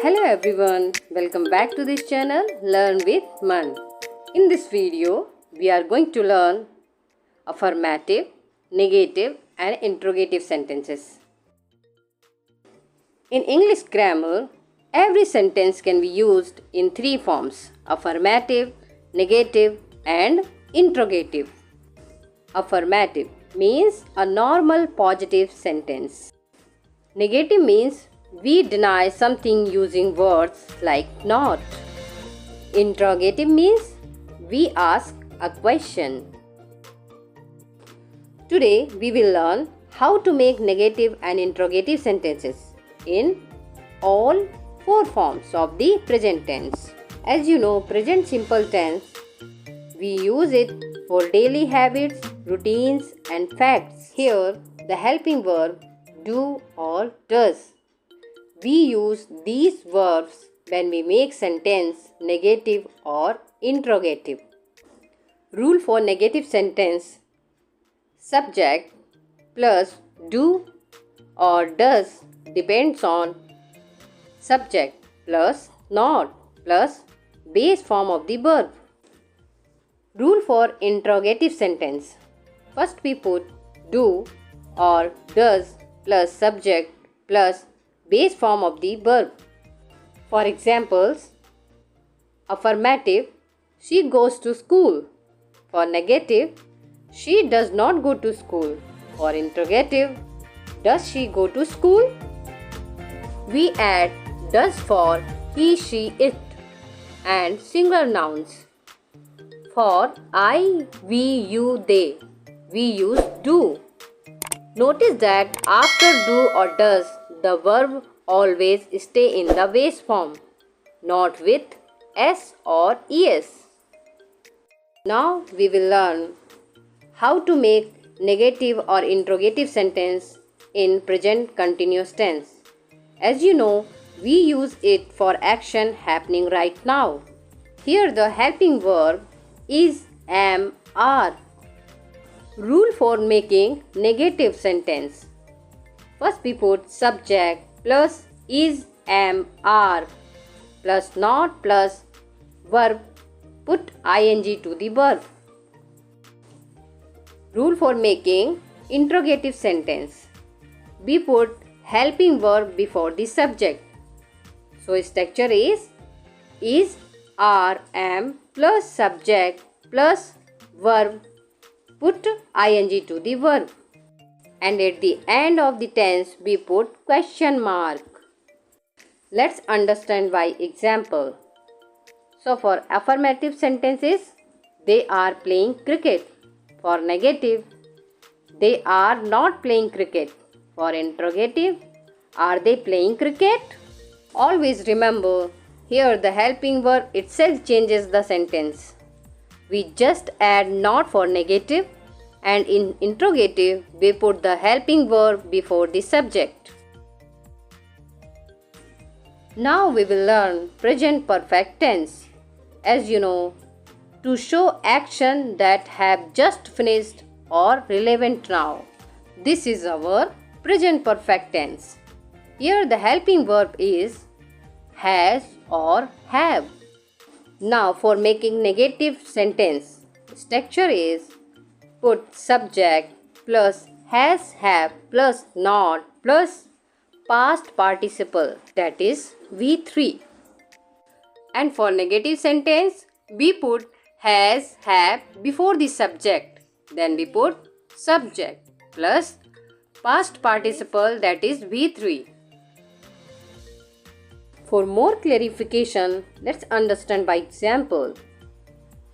Hello everyone, welcome back to this channel Learn with Man. In this video, we are going to learn affirmative, negative and interrogative sentences. In English grammar, every sentence can be used in three forms: affirmative, negative and interrogative. Affirmative means a normal positive sentence. Negative means we deny something using words like not. Interrogative means we ask a question. Today we will learn how to make negative and interrogative sentences in all four forms of the present tense. As you know, present simple tense, we use it for daily habits, routines and facts. Here the helping verb do or does. We use these verbs when we make sentence negative or interrogative. Rule for negative sentence: subject plus do or does depends on subject plus not plus base form of the verb. Rule for interrogative sentence: first we put do or does plus subject plus base form of the verb. For examples, affirmative, she goes to school. For negative, she does not go to school. For interrogative, does she go to school? We add does for he, she, it and singular nouns. For I, we, you, they, we use do. Notice that after do or does, the verb always stay in the base form, not with s or es. Now we will learn how to make negative or interrogative sentence in present continuous tense. As you know, we use it for action happening right now. Here the helping verb is, am, are. Rule for making negative sentence: first we put subject plus is, am, are plus not plus verb, put ing to the verb. Rule for making interrogative sentence: we put helping verb before the subject. So structure is, are, am plus subject plus verb, put ing to the verb. And at the end of the tense we put question mark. Let's understand by example. So for affirmative sentences, they are playing cricket. For negative, they are not playing cricket. For interrogative, are they playing cricket? Always remember, here the helping verb itself changes the sentence. We just add not for negative, and in interrogative we put the helping verb before the subject. Now we will learn present perfect tense. As you know, to show action that have just finished or relevant now. This is our present perfect tense. Here the helping verb is has or have. Now for making negative sentence, structure is put subject plus has, have plus not plus past participle, that is V3. And for negative sentence, we put has, have before the subject. Then we put subject plus past participle, that is V3. For more clarification, let's understand by example.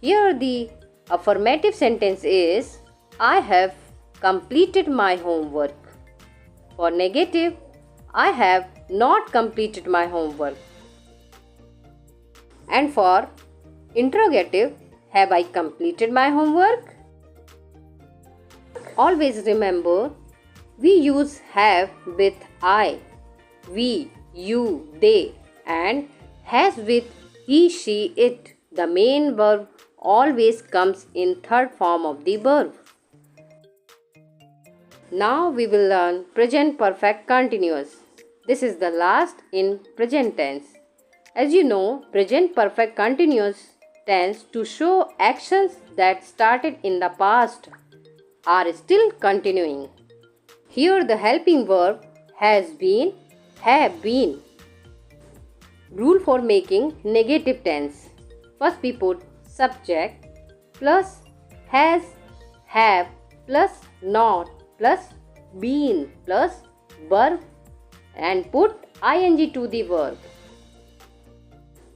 Here the affirmative sentence is, I have completed my homework. For negative, I have not completed my homework. And for interrogative, have I completed my homework? Always remember, we use have with I, we, you, they and has with he, she, it. The main verb always comes in third form of the verb. Now we will learn present perfect continuous. This is the last in present tense. As you know, present perfect continuous tense to show actions that started in the past are still continuing. Here the helping verb has been, have been. Rule for making negative tense. First we put subject plus has, have plus not plus been plus verb and put ing to the verb.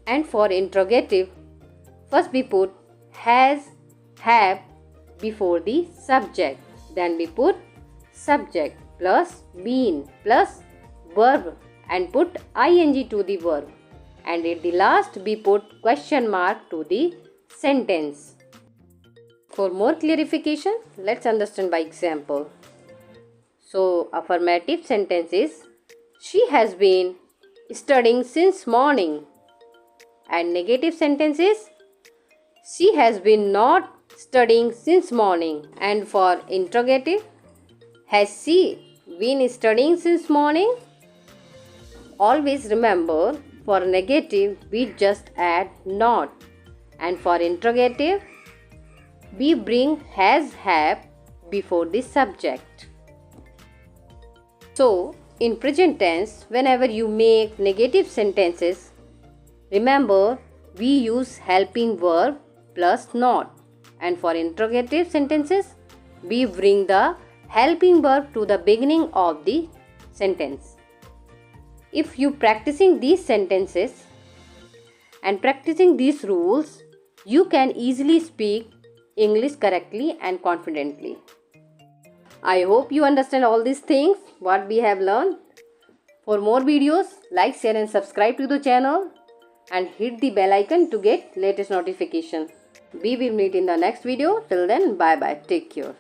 And for interrogative, first we put has, have before the subject. Then we put subject plus been plus verb and put ing to the verb. And at the last we put question mark to the sentence. For more clarification, let's understand by example. So, affirmative sentence is she has been studying since morning. And negative sentence is she has been not studying since morning. And for interrogative, has she been studying since morning? Always remember, for negative we just add not, and for interrogative we bring has, have before the subject. So, in present tense, whenever you make negative sentences, remember we use helping verb plus not, and for interrogative sentences we bring the helping verb to the beginning of the sentence. If you practicing these sentences and practicing these rules, you can easily speak English correctly and confidently. I hope you understand all these things what we have learned. For more videos, like, share and subscribe to the channel and hit the bell icon to get latest notification. We will meet in the next video. Till then, bye bye. Take care.